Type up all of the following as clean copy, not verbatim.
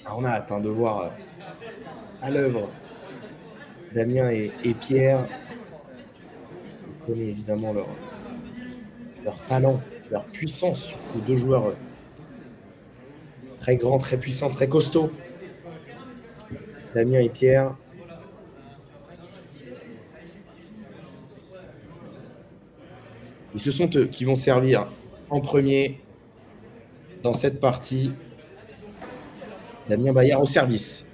Ah, on a hâte de voir à l'œuvre Damien et Pierre. On connaît évidemment leur talent, leur puissance, surtout deux joueurs très grands, très puissants, très costauds. Damien et Pierre. Et ce sont eux qui vont servir en premier dans cette partie. Damien Bayard au service.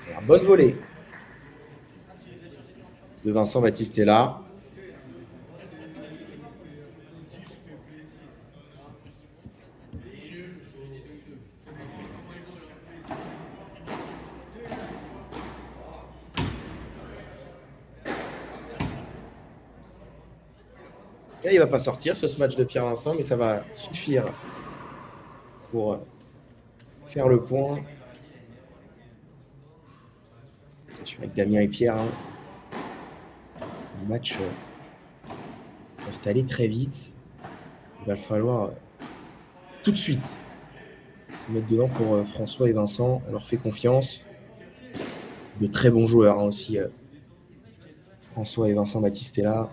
Alors, bonne volée de Vincent Battistella. Et il ne va pas sortir ce match de Pierre Vincent, mais ça va suffire pour faire le point. Attention avec Damien et Pierre. Les matchs peuvent aller très vite. Il va falloir tout de suite se mettre dedans pour François et Vincent. On leur fait confiance. De très bons joueurs aussi. François et Vincent Battistella.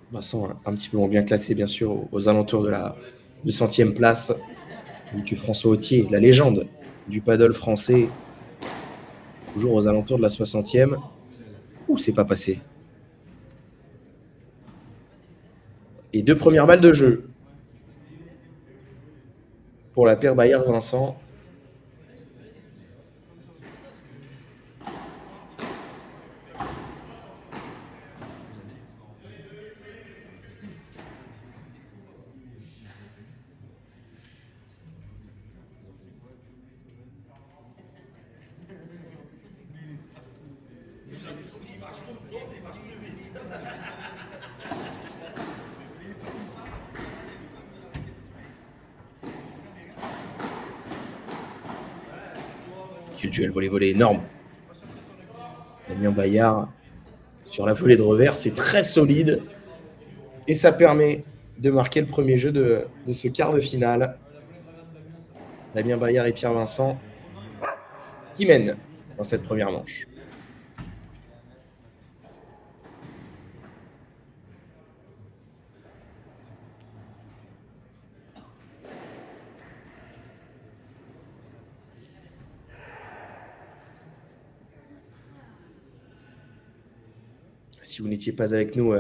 Vincent un petit peu moins bien classé, bien sûr, aux alentours de la 200e place. Dit que François Autier, la légende du paddle français, toujours aux alentours de la 60e. Ouh, c'est pas passé. Et deux premières balles de jeu pour la paire Bayard-Vincent. Quel duel volée énorme. Damien Bayard sur la volée de revers, c'est très solide. Et ça permet de marquer le premier jeu de ce quart de finale. Damien Bayard et Pierre Vincent qui mènent dans cette première manche. Si vous n'étiez pas avec nous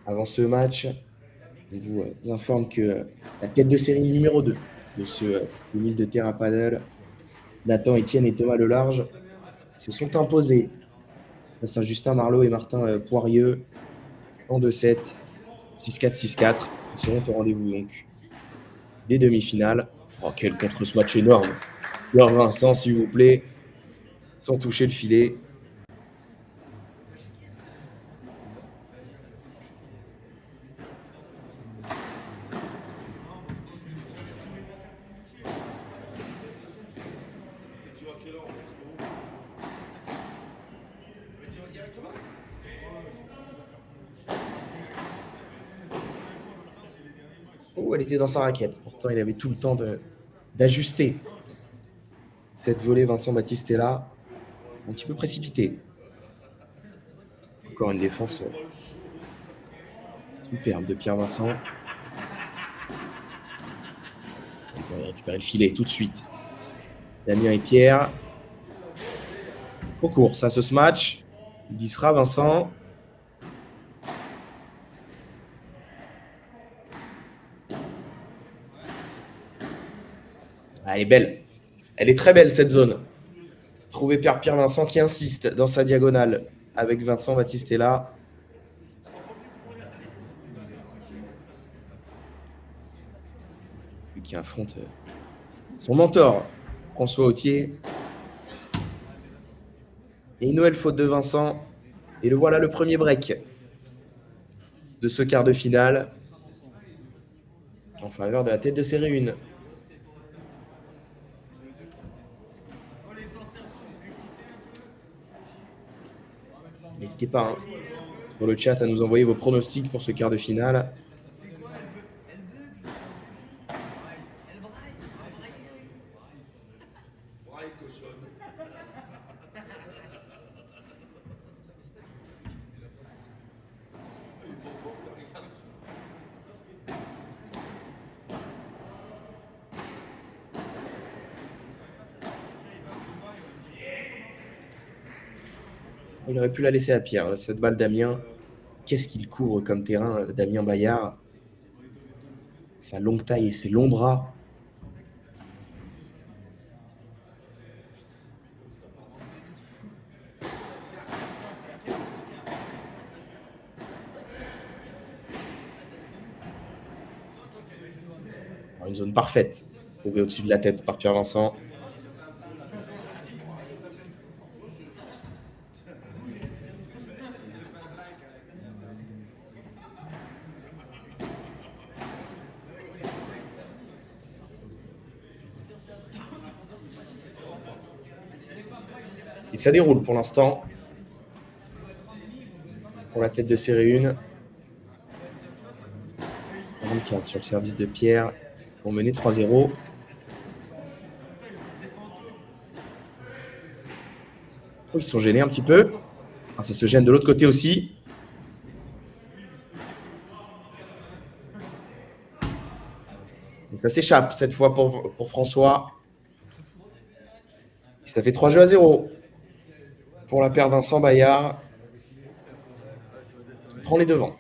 avant ce match, on vous informe que la tête de série numéro 2 de ce 1000 de terre à paddle, Nathan, Etienne et Thomas Lelarge, se sont imposés face à Justin Marlot et Martin Poirieux en 2-7, 6-4, 6-4. Ils seront au rendez-vous donc des demi-finales. Oh, quel contre ce match énorme. Leur Vincent, s'il vous plaît, sans toucher le filet. Oh, elle était dans sa raquette. Pourtant, il avait tout le temps d'ajuster cette volée. Vincent Battistella, c'est un petit peu précipité. Encore une défense superbe de Pierre Vincent. Il va récupérer le filet tout de suite. Damien et Pierre. Trop court, ça, ce match. Il y sera, Vincent. Ah, elle est belle. Elle est très belle, cette zone. Trouvé par Pierre Vincent qui insiste dans sa diagonale avec Vincent Battistella. Lui qui affronte son mentor, François Autier. Et une nouvelle faute de Vincent. Et le voilà, le premier break de ce quart de finale en faveur de la tête de série 1. N'hésitez pas, hein, sur le chat à nous envoyer vos pronostics pour ce quart de finale. Il aurait pu la laisser à Pierre, hein, cette balle Damien. Qu'est-ce qu'il couvre comme terrain, Damien Bayard. Sa longue taille et ses longs bras. Alors, une zone parfaite, trouvée au-dessus de la tête par Pierre Vincent. Et ça déroule pour l'instant. Pour la tête de série 1. 45 sur le service de Pierre. On menait 3-0. Oh, ils se sont gênés un petit peu. Ah, ça se gêne de l'autre côté aussi. Et ça s'échappe cette fois pour François. Et ça fait 3-0 pour la paire Vincent Bayard. Il prend les devants.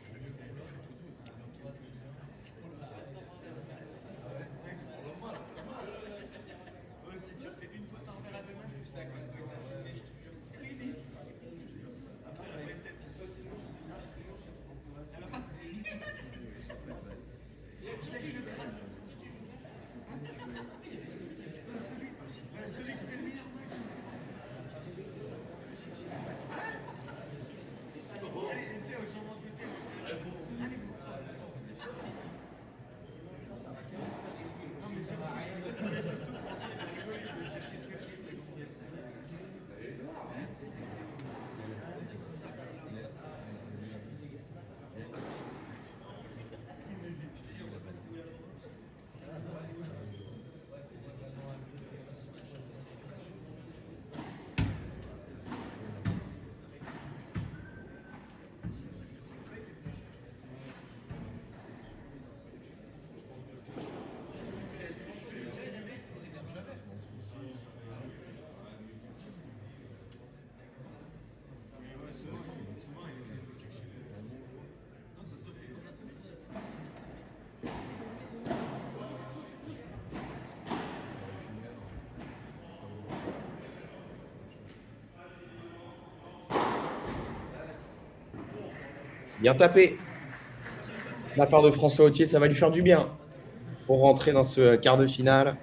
Bien tapé. De la part de François Autier, ça va lui faire du bien pour rentrer dans ce quart de finale.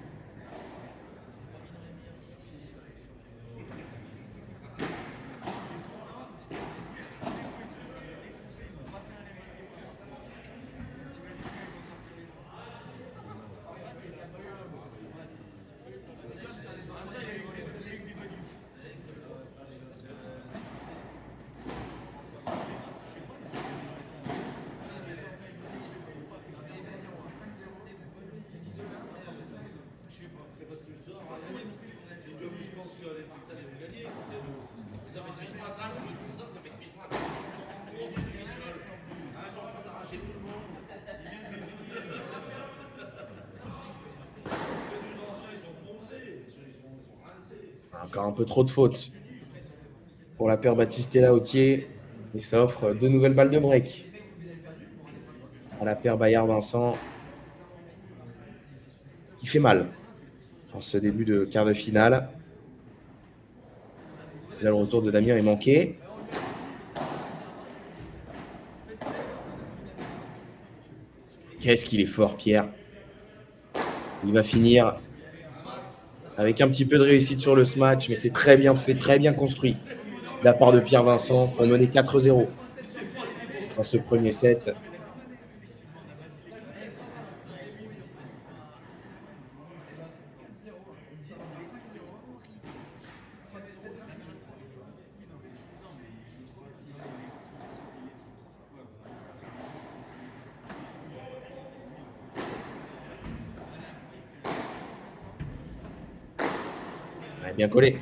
Encore un peu trop de fautes pour la paire Battistella-Autier. Et ça offre 2 nouvelles balles de break à la paire Bayard-Vincent, qui fait mal en ce début de quart de finale. C'est là le retour de Damien est manqué. Qu'est-ce qu'il est fort, Pierre. Il va finir avec un petit peu de réussite sur le smash, mais c'est très bien fait, très bien construit de la part de Pierre Vincent pour mener 4-0 dans ce premier set. Ouais, bien collé.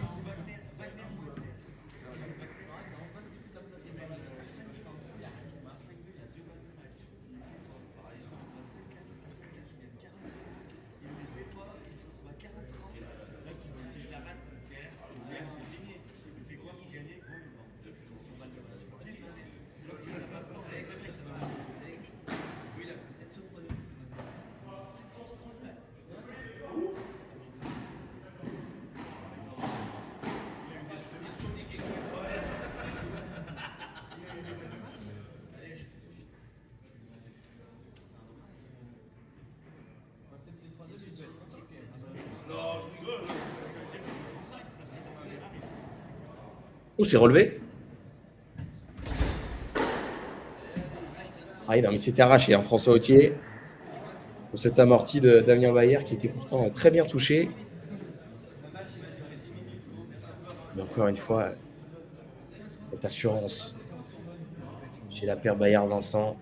Oh, c'est relevé. Ah, non, mais c'était arraché, hein, François Autier, pour cette amortie de Damien Bayer qui était pourtant très bien touché. Mais encore une fois, cette assurance chez la paire Bayard-Vincent.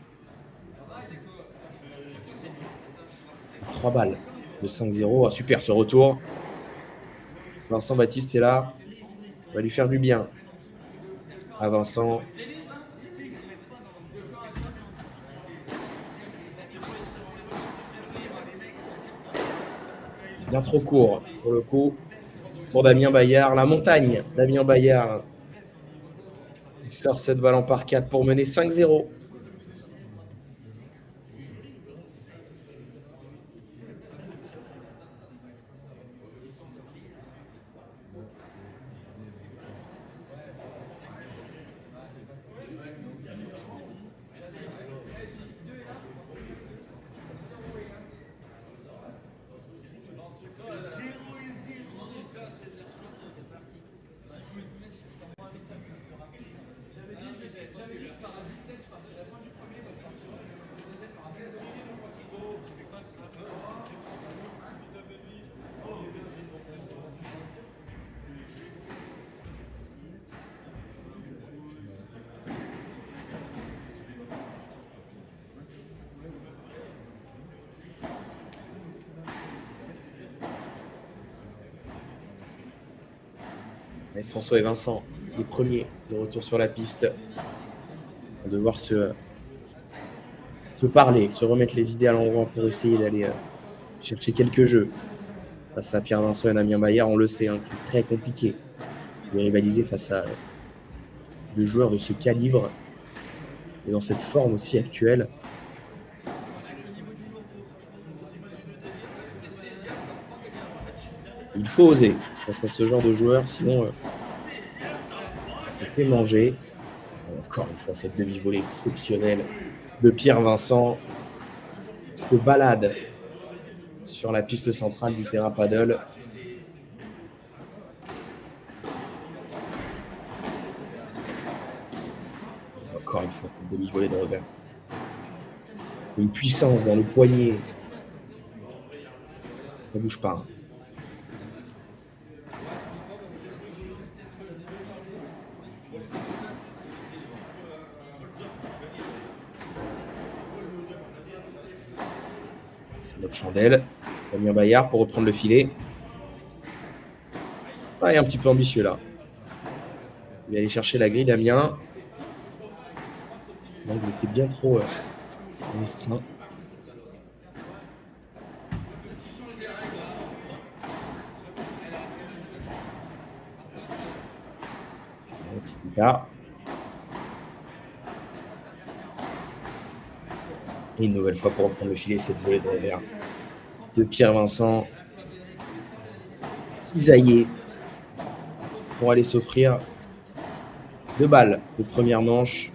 3 balles de 5-0. Ah, super ce retour. Vincent Baptiste est là. Ça va lui faire du bien à Vincent. C'est bien trop court pour le coup. Pour Damien Bayard. La montagne, Damien Bayard. Il sort cette balle en par 4 pour mener 5-0. Et François et Vincent, les premiers de retour sur la piste, vont devoir se parler, se remettre les idées à l'endroit pour essayer d'aller chercher quelques jeux. Face à Pierre Vincent et Damien Bayard, on le sait, hein, que c'est très compliqué de rivaliser face à deux joueurs de ce calibre et dans cette forme aussi actuelle. Il faut oser face à ce genre de joueurs, sinon on se fait manger. Et encore une fois, cette demi-volée exceptionnelle de Pierre Vincent qui se balade sur la piste centrale du terrain paddle. Et encore une fois, cette demi-volée de revers. Une puissance dans le poignet. Ça bouge pas, hein. C'est notre chandelle. Damien Bayard pour reprendre le filet. Ah, il est un petit peu ambitieux là. Il est allé chercher la grille, Damien. L'angle était bien trop restreint. Tiki taka. Et une nouvelle fois pour reprendre le filet, cette volée de revers de Pierre Vincent. Cisaillé pour aller s'offrir 2 balles de première manche.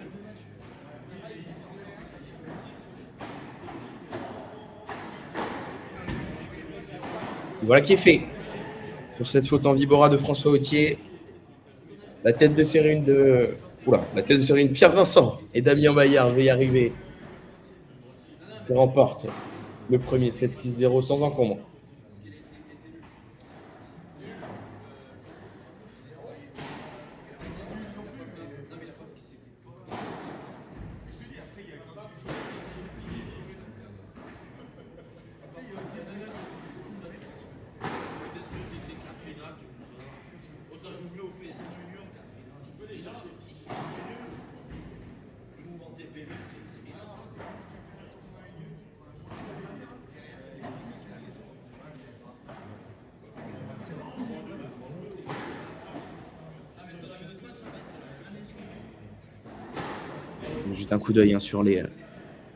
Et voilà qui est fait. Sur cette faute en Vibora de François Autier. La tête de série 1 de... Oula, la tête de série 1 Pierre Vincent et Damien Bayard, je vais y arriver. Qui remporte le premier 7-6-0 sans encombre. On jette un coup d'œil sur les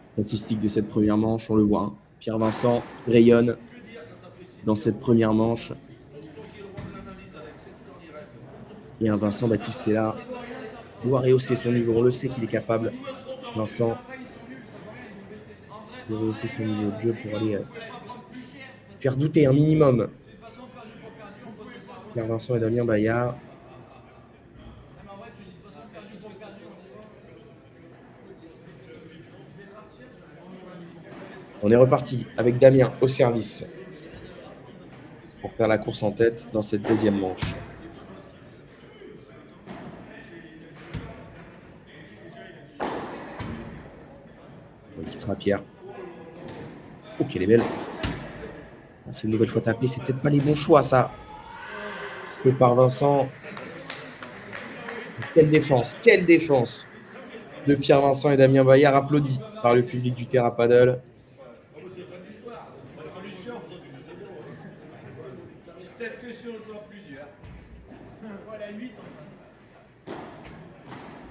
statistiques de cette première manche, on le voit. Pierre Vincent rayonne dans cette première manche. Et un Vincent Battistella doit rehausser son niveau. On le sait qu'il est capable, Vincent, de rehausser son niveau de jeu pour aller faire douter un minimum Pierre Vincent et Damien Bayard. On est reparti avec Damien au service pour faire la course en tête dans cette deuxième manche. Qui sera Pierre. Oh, qu'elle est belle. C'est une nouvelle fois tapé. C'est peut-être pas les bons choix, ça. Que par Vincent. Quelle défense. Quelle défense de Pierre Vincent et Damien Bayard, applaudi par le public du Terra Paddle. Peut-être que si on joue à plusieurs. Voilà 8 en face.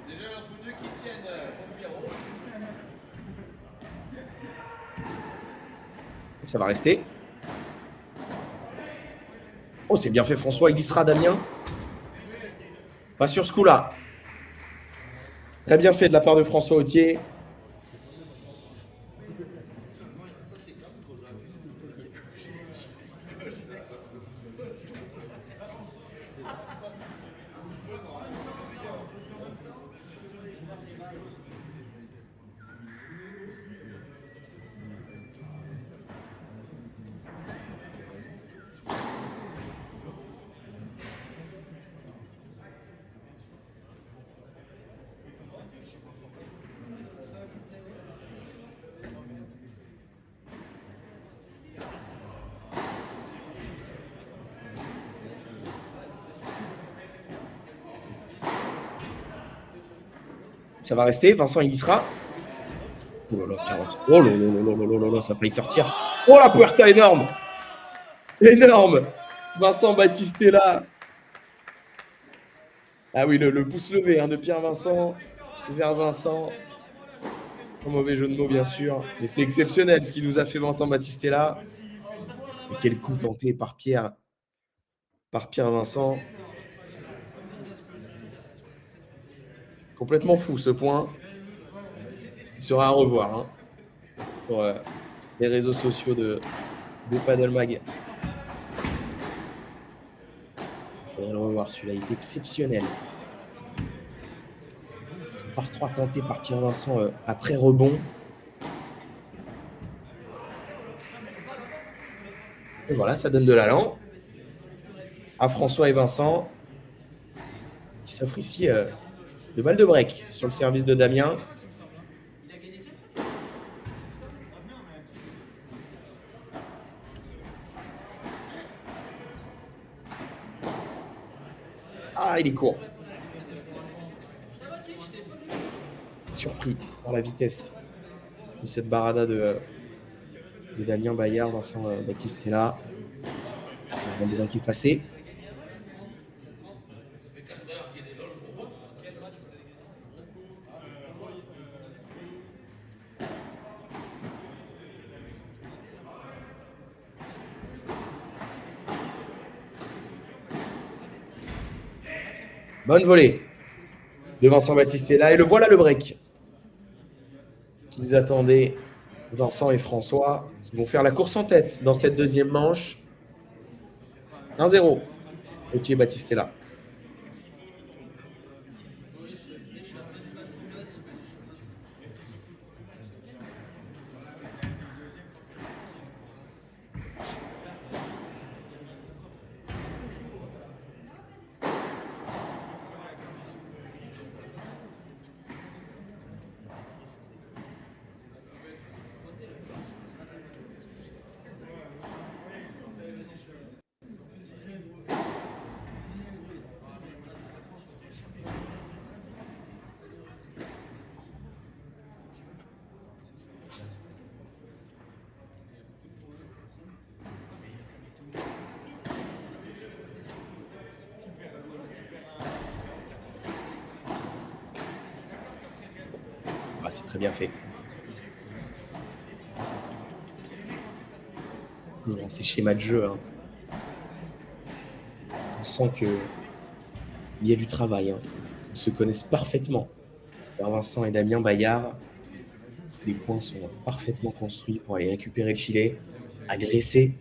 Déjà, il en faut 2 qui tiennent au Pierrot. Ça va rester. Oh, c'est bien fait, François. Il y sera, Damien. Pas sur ce coup-là. Très bien fait de la part de François Autier. Ça va rester. Vincent, il y sera. Oh là là, Pierre Vincent. Oh là là là là là, ça a failli sortir. Oh, la puerta énorme. Énorme. Vincent Battistella. Ah oui, le pouce levé de Pierre Vincent vers Vincent. Sans mauvais jeu de mots, bien sûr. Mais c'est exceptionnel ce qu'il nous a fait Vincent Battistella. Et quel coup tenté par Pierre Vincent. Complètement fou ce point. Il sera à revoir sur les réseaux sociaux de Paddle Mag. Il faudrait le revoir, celui-là, il est exceptionnel. Par 3 tenté par Pierre Vincent après rebond. Et voilà, ça donne de l'allant à François et Vincent qui s'offrent ici de balles de break sur le service de Damien. Ah, il est court. Surpris par la vitesse de cette barada de Damien Bayard, Vincent Battistella. La balle de break effacée. Bonne volée de Vincent Battistella. Et le voilà le break qu'ils attendaient, Vincent et François, qui vont faire la course en tête dans cette deuxième manche. 1-0. Autier Battistella. c'est très bien fait. Dans ces schémas de jeu, hein, on sent qu'il y a du travail, hein. Ils se connaissent parfaitement. Pierre Vincent et Damien Bayard, les points sont parfaitement construits pour aller récupérer le filet, agresser.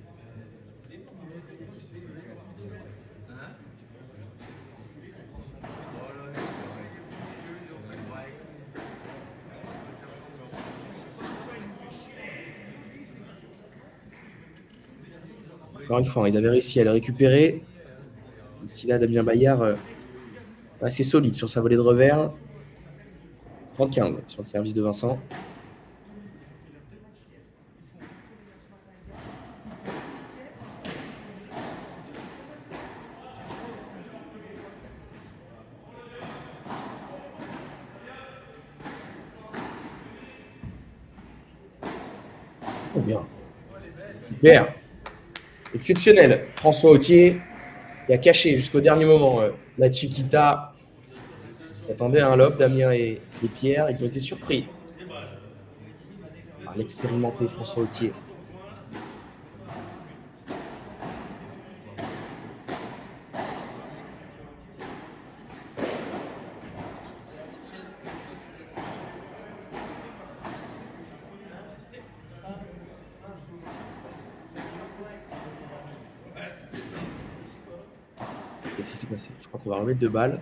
Encore une fois, ils avaient réussi à le récupérer. Ici, là, Damien Bayard, assez solide sur sa volée de revers. 30-15 sur le service de Vincent. Oh bien. Super. Exceptionnel. François Autier qui a caché jusqu'au dernier moment la Chiquita. S'attendait à un lob, Damien et Pierre. Ils ont été surpris par l'expérimenté François Autier. Qu'est-ce qui s'est passé? Je crois qu'on va remettre 2 balles.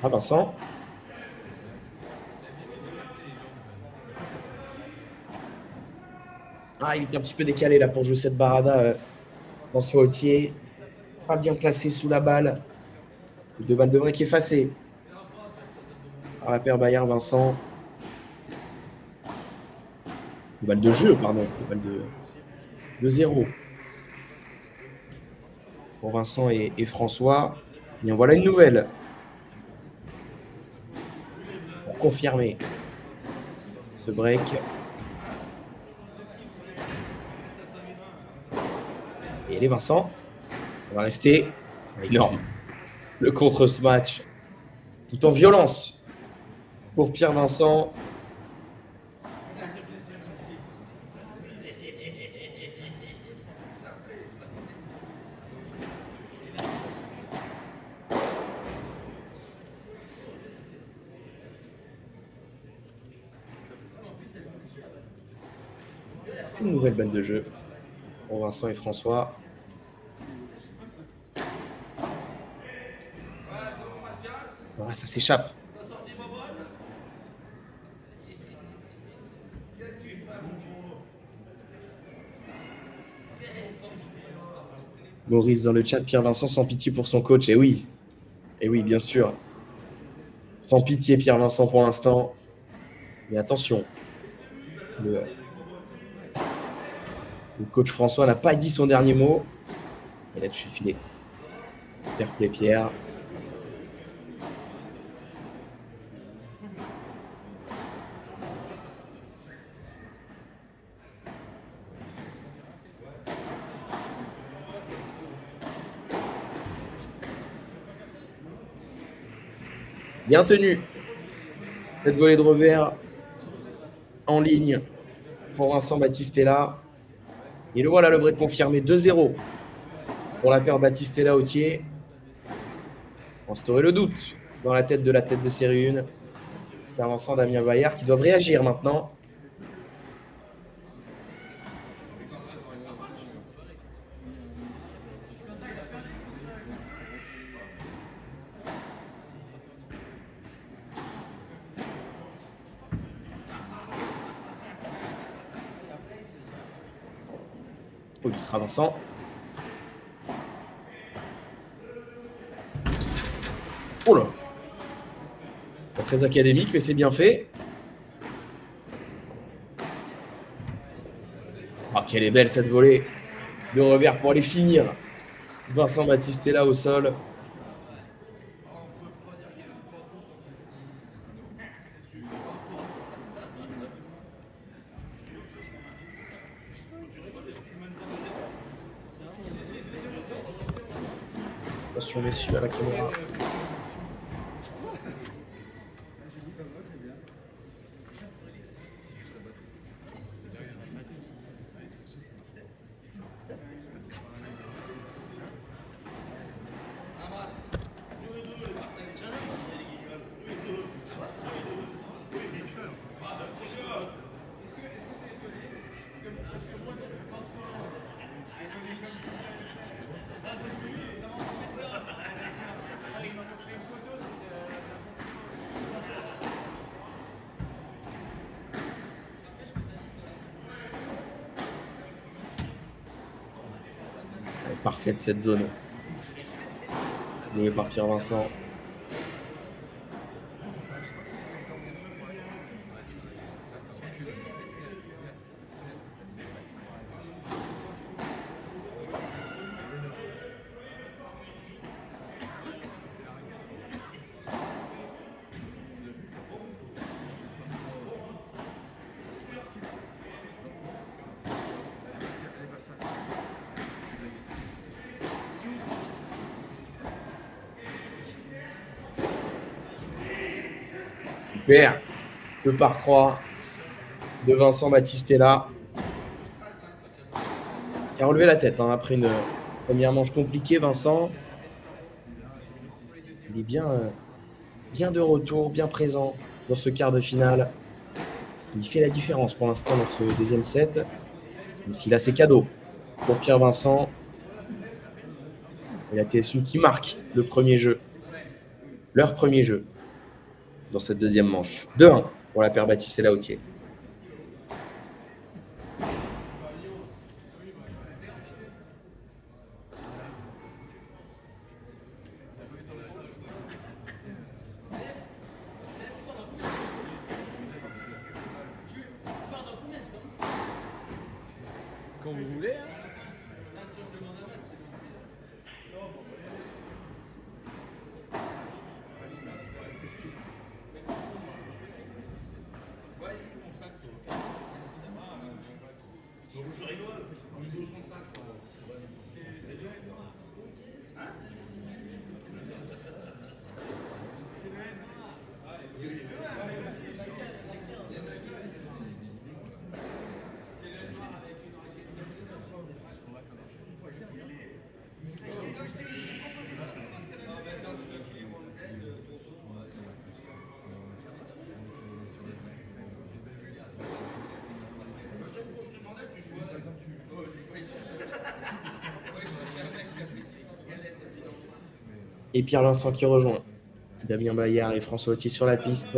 Ah, Vincent. Ah, il était un petit peu décalé là pour jouer cette barada. François Autier, pas bien placé sous la balle. 2 balles de break effacées par la paire Bayard-Vincent. 2 balles de jeu, pardon. 2 balles de 0 pour Vincent et François. Et en voilà une nouvelle pour confirmer ce break. Et les Vincent, ça va rester énorme. Le contre-smash, tout en violence pour Pierre Vincent. Une nouvelle balle de jeu pour Vincent et François. Ah, ça s'échappe. Maurice dans le chat, Pierre Vincent sans pitié pour son coach. Et oui, bien sûr. Sans pitié, Pierre Vincent pour l'instant. Mais attention, le coach François n'a pas dit son dernier mot. Il a touché le filet. Fair play Pierre. Bien tenu. Cette volée de revers en ligne pour Vincent Battistella. Et le voilà, le break confirmé 2-0 pour la paire Battistella-Autier. Instaurer le doute dans la tête de série 1. Pierre Vincent, Damien Bayard qui doivent réagir maintenant. Oh, il sera Vincent. Oh là! Pas très académique, mais c'est bien fait. Ah, quelle est belle cette volée de revers pour aller finir. Vincent Battistella au sol. Attention messieurs à la caméra. Elle est parfaite cette zone. Joué par Pierre Vincent. Super. Ce par 3 de Vincent Battistella. Qui a relevé la tête après une première manche compliquée, Vincent. Il est bien de retour, bien présent dans ce quart de finale. Il fait la différence pour l'instant dans ce deuxième set. Même s'il a ses cadeaux pour Pierre Vincent. Et la TSU qui marque le premier jeu. Leur premier jeu dans cette deuxième manche. 2-1 pour la paire Battistella-Autier. Quand vous voulez. Hein. Et Pierre Vincent qui rejoint Damien Bayard et François Autier sur la piste.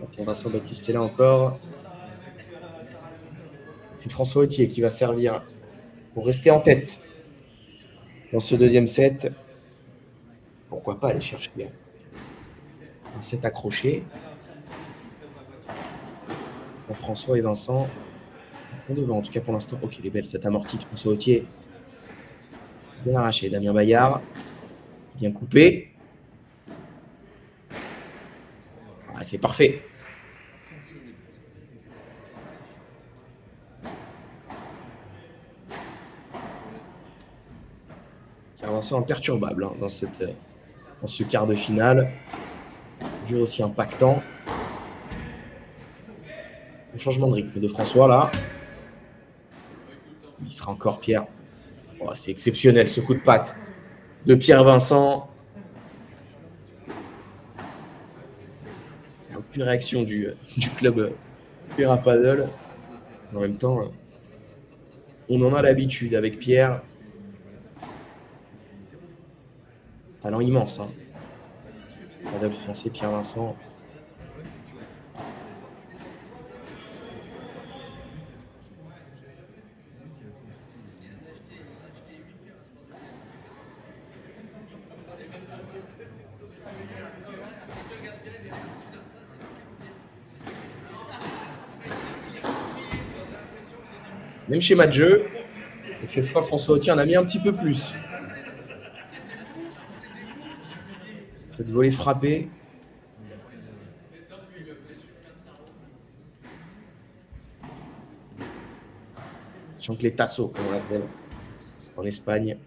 Attends, Vincent Battistella encore. C'est François Autier qui va servir pour rester en tête dans ce deuxième set. Pourquoi pas aller chercher un set accroché. Pour François et Vincent. Ils sont devant en tout cas pour l'instant. Ok, les belles, cette amortie de François Autier. Bien arraché. Damien Bayard. Bien coupé. Ah, c'est parfait. Pierre Vincent imperturbable hein, dans ce quart de finale. Jeu aussi impactant. Le changement de rythme de François là. Il sera encore Pierre. Oh, c'est exceptionnel ce coup de patte de Pierre Vincent. Il n'y a aucune réaction du club Terrapaddle. En même temps, on en a l'habitude avec Pierre. Talent immense. Hein. Paddle français Pierre Vincent. Même schéma de jeu. Et cette fois, François Autier en a mis un petit peu plus. Cette volée frappée. Chancletazo, comme on l'appelle en Espagne.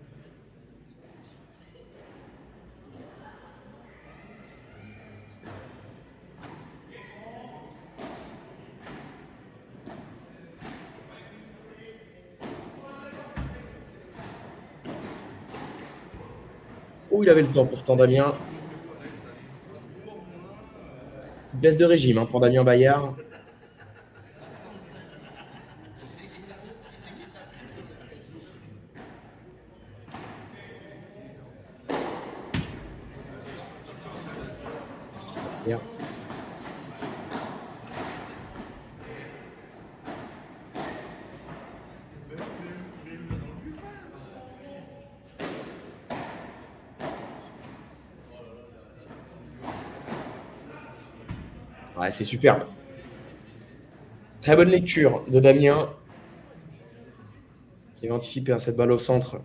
Oh, il avait le temps pourtant, Damien. Petite baisse de régime pour Damien Bayard. Ça va faire. Ouais, c'est superbe. Très bonne lecture de Damien, qui va anticiper cette balle au centre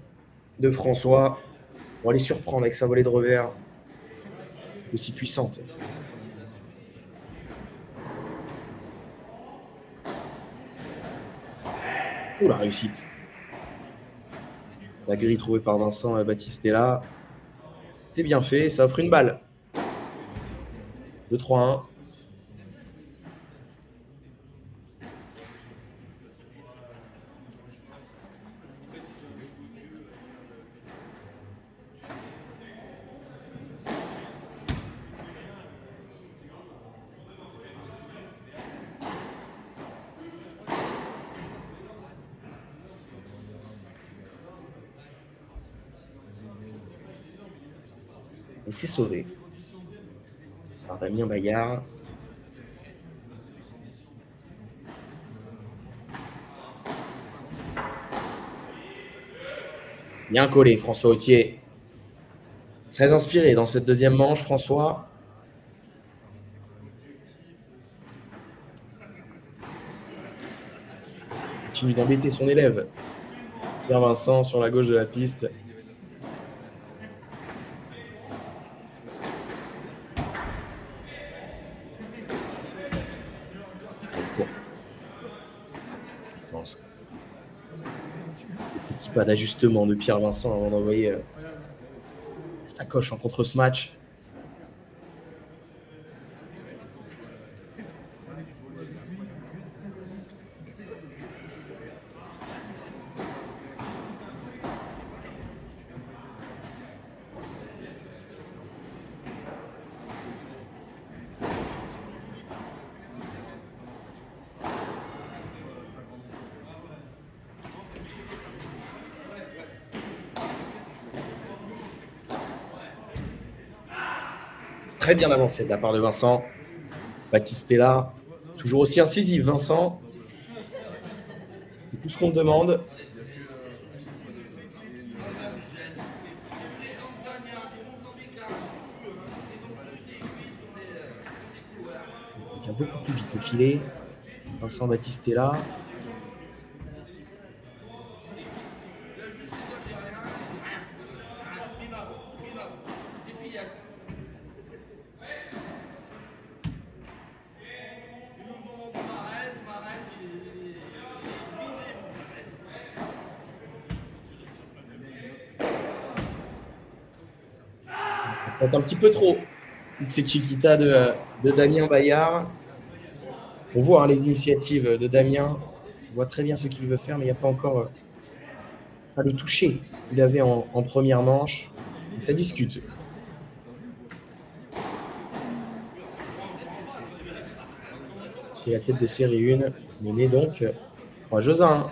de François pour aller surprendre avec sa volée de revers aussi puissante. Oh, la réussite. La grille trouvée par Vincent Battistella. C'est bien fait, ça offre une balle. 2-3-1. Et c'est sauvé par Damien Bayard. Bien collé, François Autier. Très inspiré dans cette deuxième manche, François. Continue d'embêter son élève. Pierre Vincent sur la gauche de la piste. Puissance. Petit pas d'ajustement de Pierre Vincent avant d'envoyer sa coche en contre ce match. Très bien avancé de la part de Vincent. Battistella, toujours aussi incisif, Vincent. C'est tout ce qu'on te demande. Il vient beaucoup plus vite au filet. Vincent Battistella. Peut-être un petit peu trop. C'est Chiquita de Damien Bayard. On voit les initiatives de Damien. On voit très bien ce qu'il veut faire, mais il n'y a pas encore pas le toucher qu'il avait en première manche. Et ça discute. Chez la tête de série 1, mené donc 3-1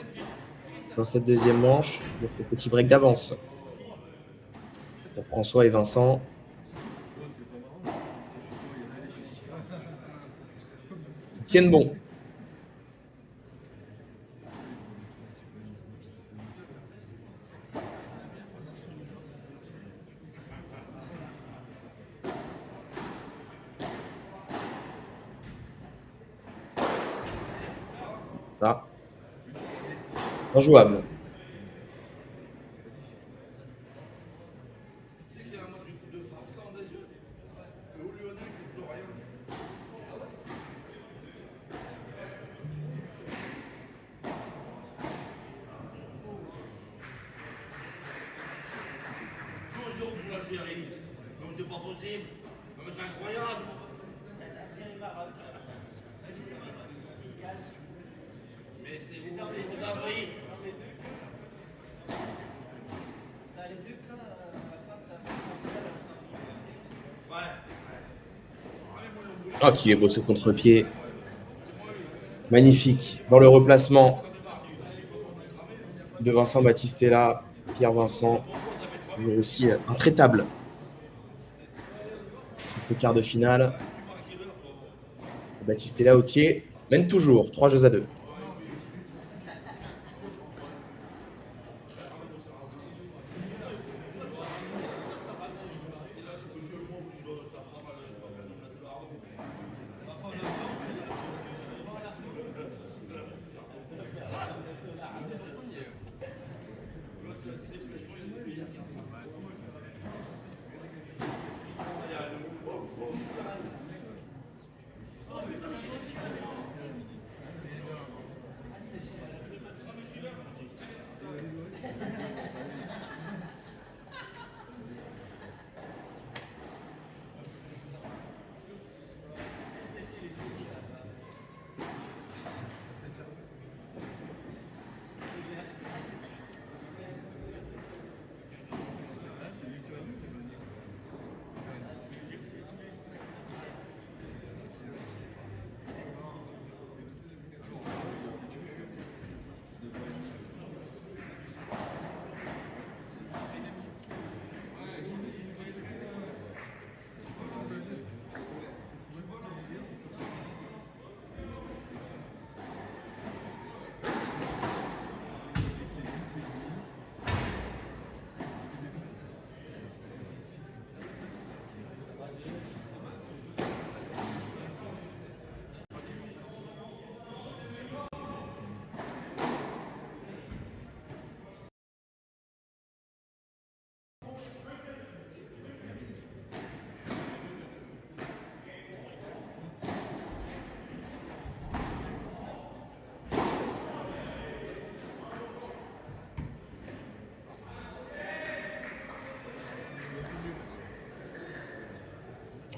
dans cette deuxième manche. Il fait petit break d'avance pour François et Vincent. Ils tiennent bon. Ça. Injouable. Non, c'est pas possible. Non, mais c'est incroyable. Mettez-vous d'abri. Ah, qui est beau ce contre-pied. Magnifique. Dans le replacement de Vincent Battistella. Pierre Vincent, toujours aussi intraitable. Sur ce quart de finale. Battistella Autier mène toujours. 3-2.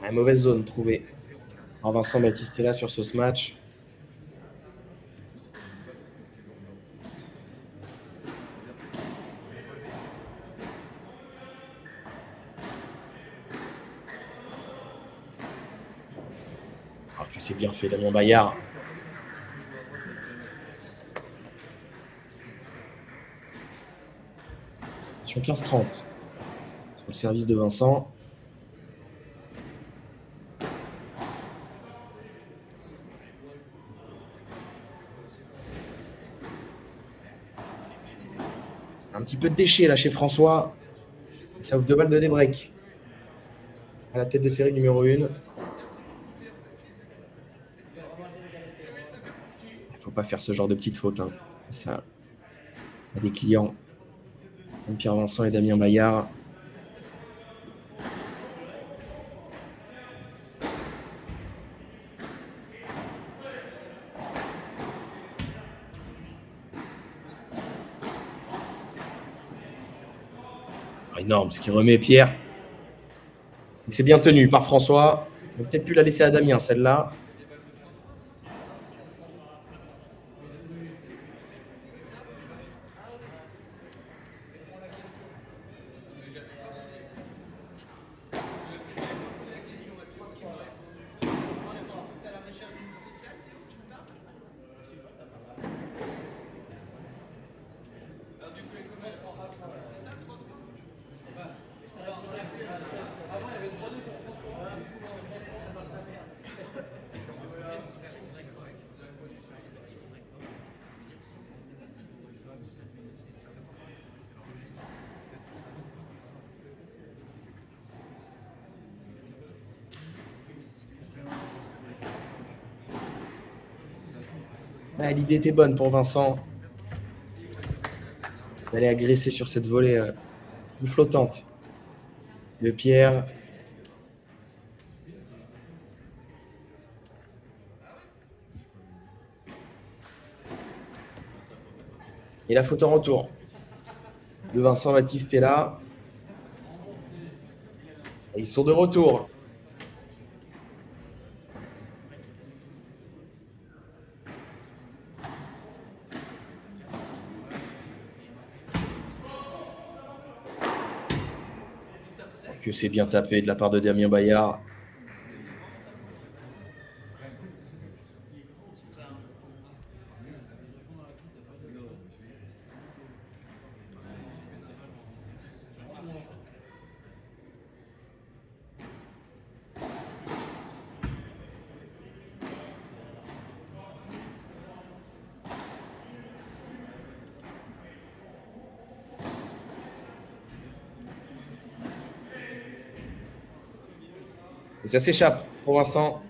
La mauvaise zone trouvée en Vincent Battistella sur ce match. Alors que c'est bien fait, Damien Bayard. Sur 15-30. Sur le service de Vincent. Un petit peu de déchet là chez François. Ça ouvre 2 balles de débreak. À la tête de série numéro 1. Il ne faut pas faire ce genre de petites fautes. Hein. Ça a des clients comme Pierre Vincent et Damien Bayard. Énorme ce qu'il remet Pierre. C'est bien tenu par François. On aurait peut-être pu la laisser à Damien, celle-là. Ah, l'idée était bonne pour Vincent. d'aller agresser sur cette volée plus flottante de Pierre. Et la faute en retour de Vincent Battistella. Et ils sont de retour. Que c'est bien tapé de la part de Damien Bayard. Et ça s'échappe pour Vincent.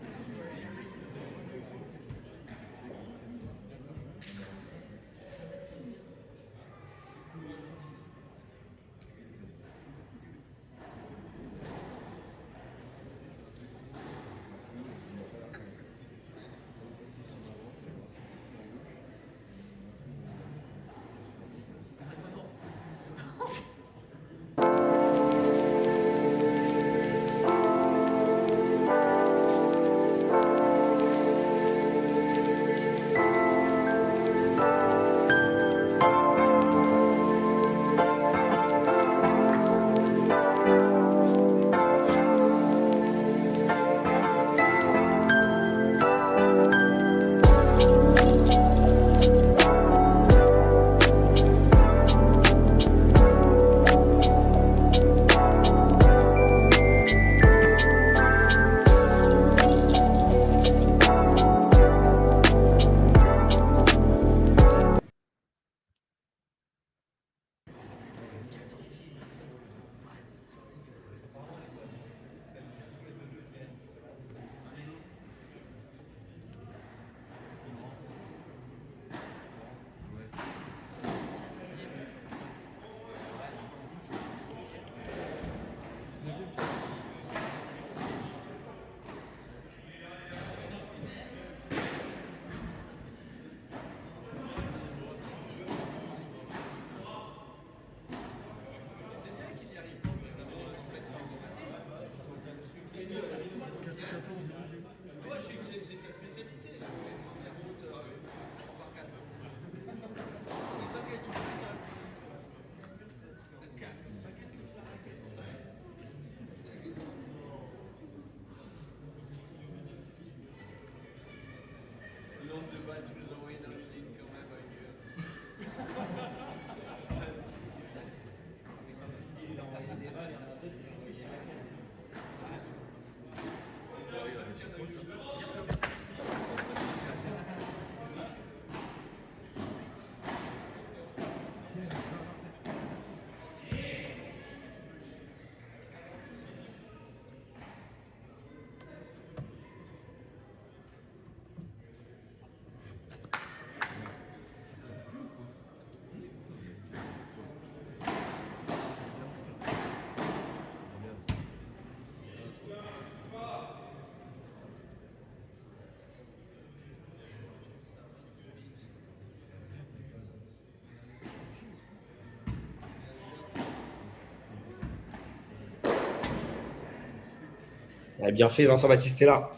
Il a bien fait Vincent Battistella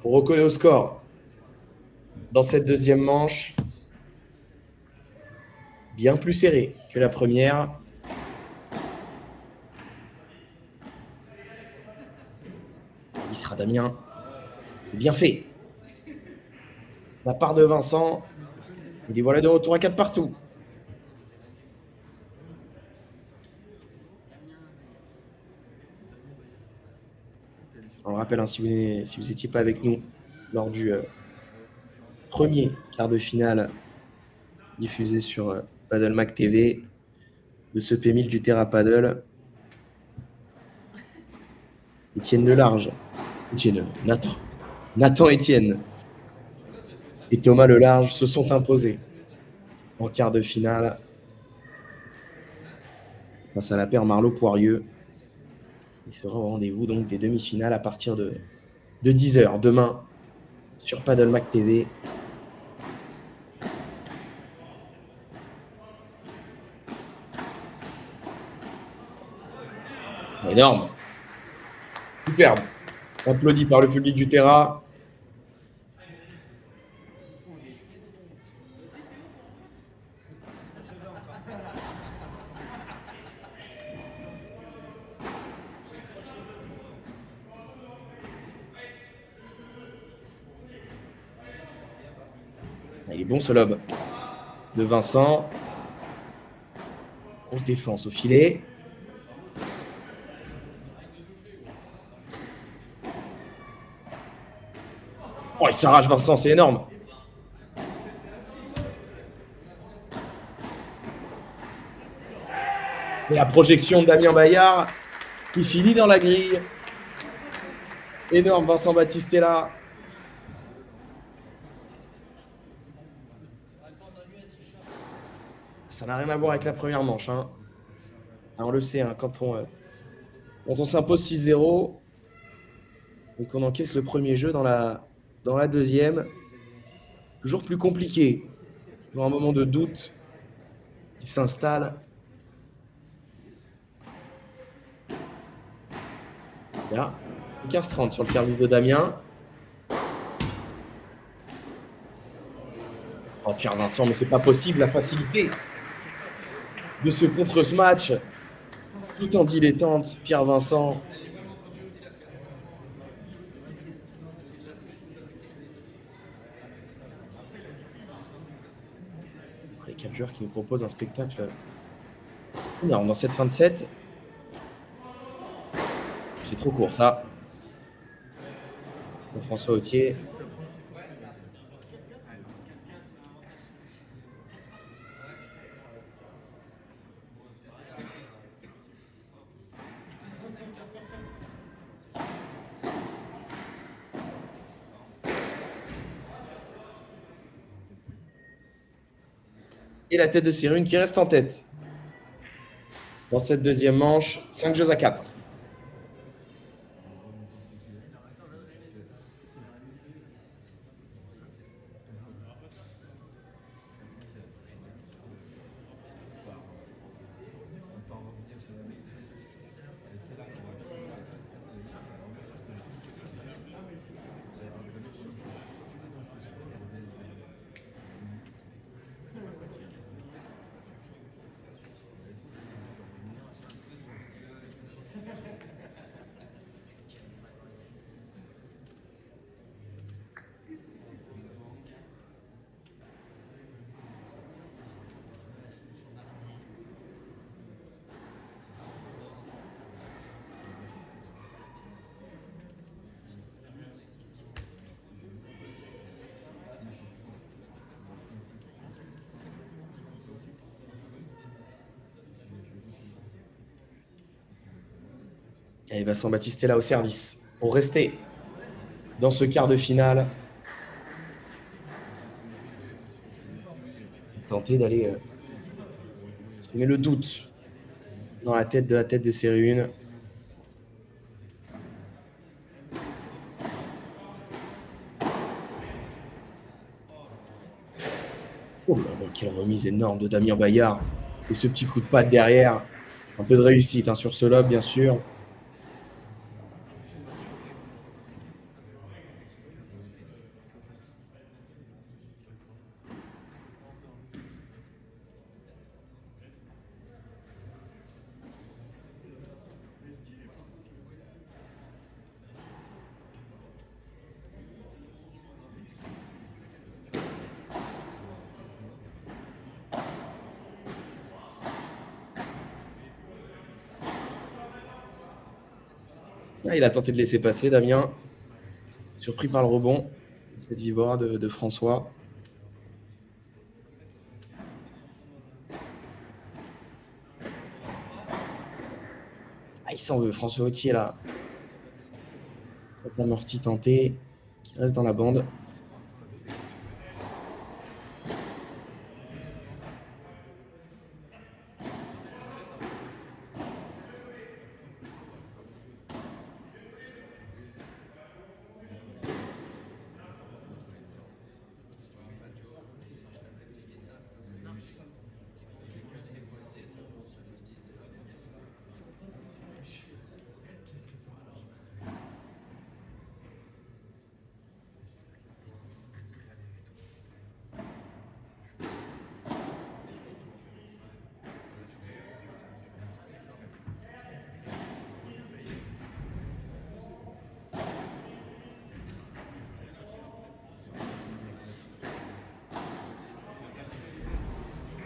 pour recoller au score dans cette deuxième manche. Bien plus serré que la première. Il sera Damien. C'est bien fait. La part de Vincent. Et les voilà de retour à 4 partout. On le rappelle, hein, si vous n'étiez pas avec nous lors du premier quart de finale diffusé sur Paddle Mac TV de ce P1000 du Terra Paddle, Étienne Lelarge, Nathan Étienne et Thomas Lelarge se sont imposés en quart de finale face à la paire Marlot-Poirieux. Il sera au rendez-vous donc des demi-finales à partir de 10h demain sur Paddle TV. Énorme. Superbe. Applaudi par le public du Terra. Il est bon ce lob de Vincent. Grosse défense au filet. Oh, il s'arrache Vincent, c'est énorme. Et la projection de Damien Bayard qui finit dans la grille. Énorme Vincent Battistella. Ça n'a rien à voir avec la première manche. Hein. On le sait, hein, quand on s'impose 6-0 et qu'on encaisse le premier jeu dans la deuxième, toujours plus compliqué. Toujours un moment de doute qui s'installe. Là, 15-30 sur le service de Damien. Oh, Pierre Vincent, mais c'est pas possible, la facilité de ce contre-smash, tout en dilettante, Pierre Vincent. Les 4 joueurs qui nous proposent un spectacle énorme dans cette fin de set. C'est trop court, ça. Pour François Autier. Et la tête de Série 1 qui reste en tête. Dans cette deuxième manche, 5 jeux à 4. Et Vincent Battistella au service pour rester dans ce quart de finale. Et tenter d'aller semer le doute dans la tête de Série 1. Oh là là, quelle remise énorme de Damien Bayard. Et ce petit coup de patte derrière. Un peu de réussite sur ce lob, bien sûr. Ah, il a tenté de laisser passer, Damien. Surpris par le rebond. Cette vibora de François. Ah, il s'en veut, François Autier, là. Cette amortie tentée qui reste dans la bande.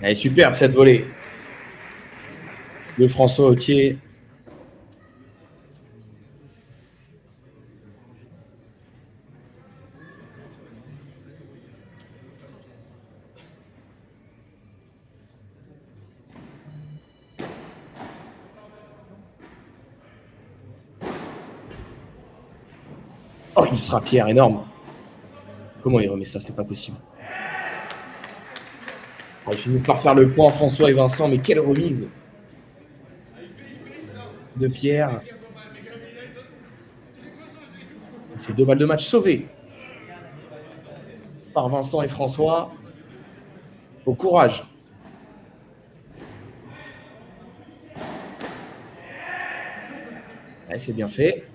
Allez, superbe cette volée de François Autier. Oh, il sera Pierre, énorme. Comment il remet ça? C'est pas possible. Oh, ils finissent par faire le point, François et Vincent, mais quelle remise de Pierre. Ces 2 balles de match sauvées par Vincent et François. Au courage. Ouais, c'est bien fait.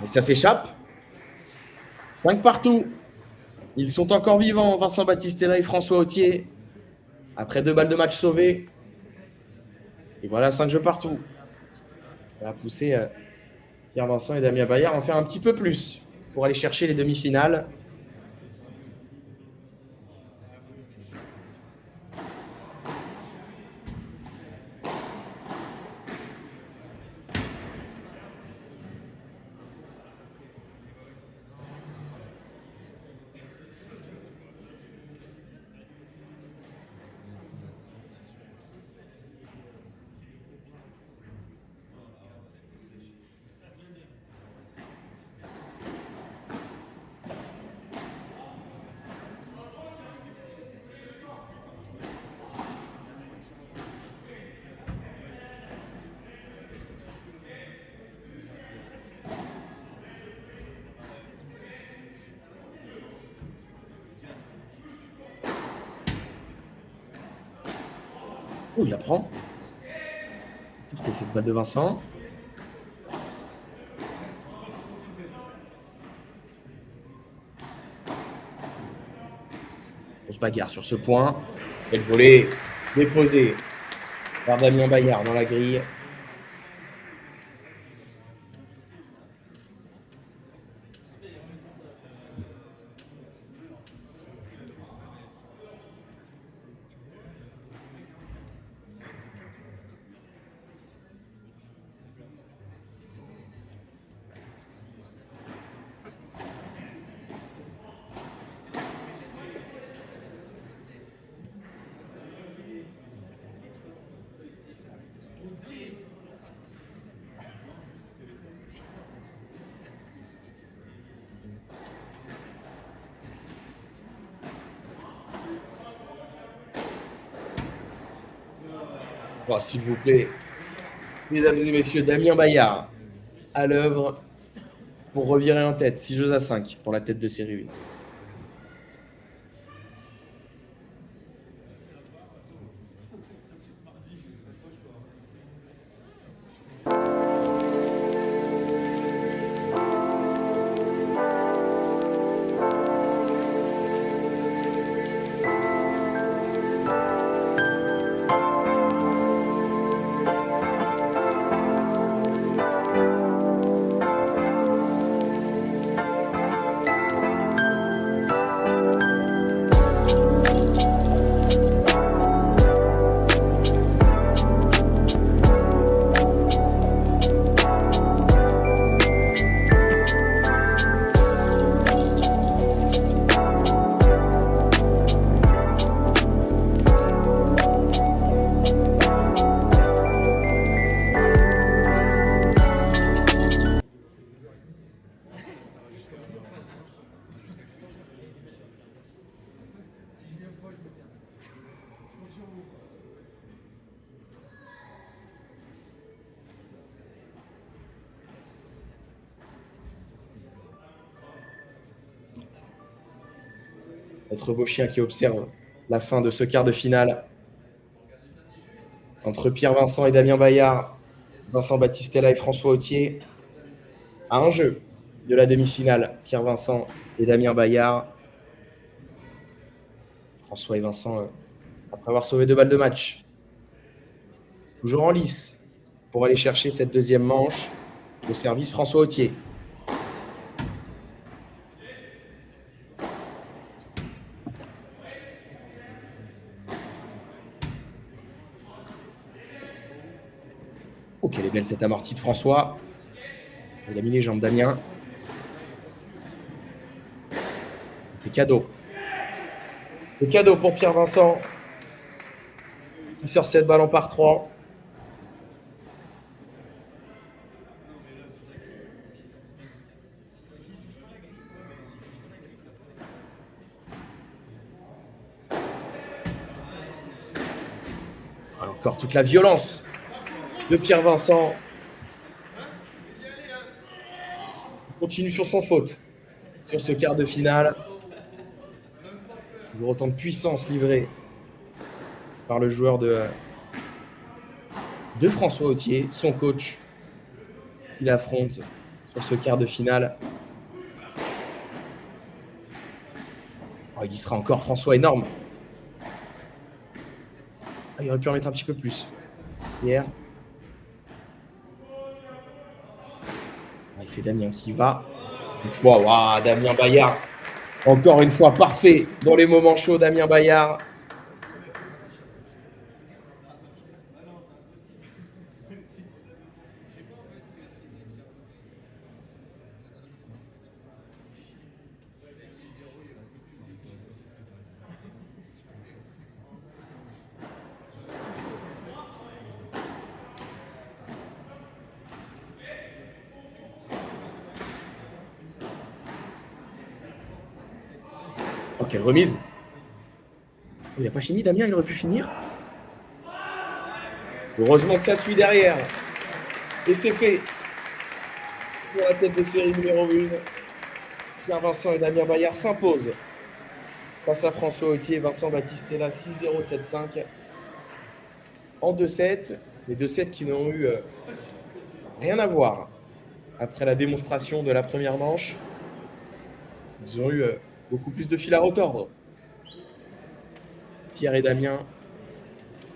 Et ça s'échappe. 5 partout. Ils sont encore vivants, Vincent Battistella et François Autier. Après 2 balles de match sauvées. Et voilà, 5 jeux partout. Ça va pousser Pierre Vincent et Damien Bayard à en faire un petit peu plus pour aller chercher les demi-finales. Oh, il la prend. Sortez cette balle de Vincent. On se bagarre sur ce point. Belle volée déposée par Damien Bayard dans la grille. Oh, s'il vous plaît, mesdames et messieurs, Damien Bayard à l'œuvre pour revirer en tête. 6 jeux à 5 pour la tête de série 1. Notre beau chien qui observe la fin de ce quart de finale. entre Pierre Vincent et Damien Bayard, Vincent Battistella et François Autier, à un jeu de la demi-finale. Pierre Vincent et Damien Bayard. François et Vincent, après avoir sauvé 2 balles de match, toujours en lice pour aller chercher cette deuxième manche au service François Autier. Oh, quelle est belle cette amortie de François. Il a mis les jambes Damien. C'est cadeau. C'est cadeau pour Pierre Vincent qui sort cette balle en par 3. Encore toute la violence de Pierre Vincent. Il continue sur sans faute sur ce quart de finale. Toujours autant de puissance livrée par le joueur de François Autier, son coach, qu'il affronte sur ce quart de finale. Oh, il y sera encore François énorme. Ah, il aurait pu en mettre un petit peu plus. Hier. Ah, c'est Damien qui va. Une fois, waouh, Damien Bayard. Encore une fois, parfait dans les moments chauds, Damien Bayard. Oh, quelle remise. Il n'a pas fini, Damien, il aurait pu finir. Heureusement que ça suit derrière. Et c'est fait. Pour la tête de série numéro 1. Pierre Vincent et Damien Bayard s'imposent face à François Autier et Vincent Battistella 6-0, 7-5. En 2-7. Les 2-7 qui n'ont eu rien à voir après la démonstration de la première manche. Ils ont eu beaucoup plus de fil à retordre. Pierre et Damien,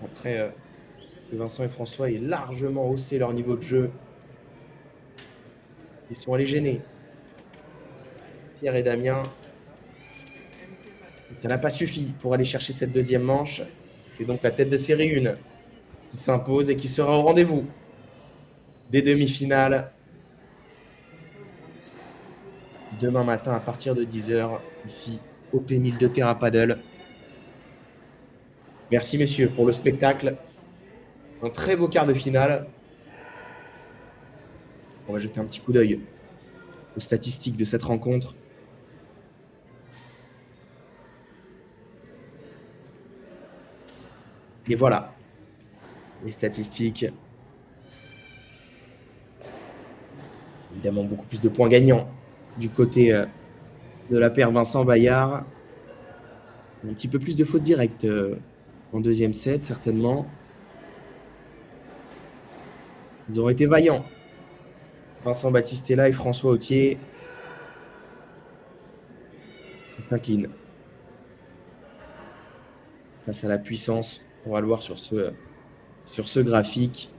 après que Vincent et François aient largement haussé leur niveau de jeu, ils sont allés gêner Pierre et Damien. Et ça n'a pas suffi pour aller chercher cette deuxième manche. C'est donc la tête de série 1 qui s'impose et qui sera au rendez-vous des demi-finales demain matin à partir de 10h, ici au P1000 de Terra Paddle. Merci messieurs pour le spectacle. Un très beau quart de finale. On va jeter un petit coup d'œil aux statistiques de cette rencontre. Et voilà, les statistiques. Évidemment, beaucoup plus de points gagnants du côté de la paire Vincent Bayard. Un petit peu plus de fautes directes en deuxième set, certainement. Ils ont été vaillants. Vincent Battistella et François Autier s'inclinent face à la puissance. On va le voir sur ce graphique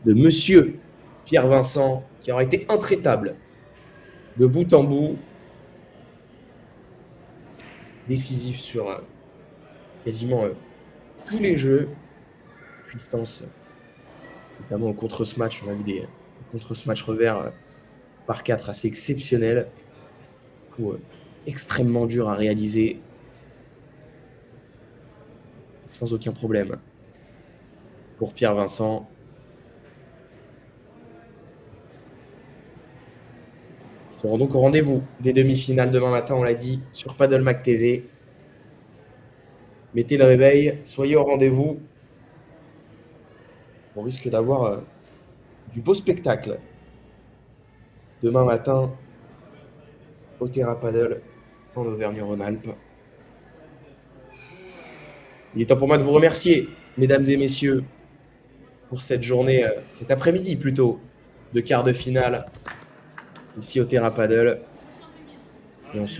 de Monsieur Pierre Vincent, qui aura été intraitable de bout en bout, décisif sur quasiment tous les jeux. Puissance, notamment au contre-smash. On a vu des contre-smash revers par 4 assez exceptionnels. Coup, extrêmement dur à réaliser. Sans aucun problème pour Pierre Vincent. Ils seront donc au rendez-vous des demi-finales demain matin, on l'a dit, sur Paddle TV. Mettez le réveil, soyez au rendez-vous. On risque d'avoir du beau spectacle demain matin au Terra Paddle en Auvergne-Rhône-Alpes. Il est temps pour moi de vous remercier, mesdames et messieurs, pour cette journée, cet après-midi plutôt, de quart de finale ici au Terra Paddle. Et on se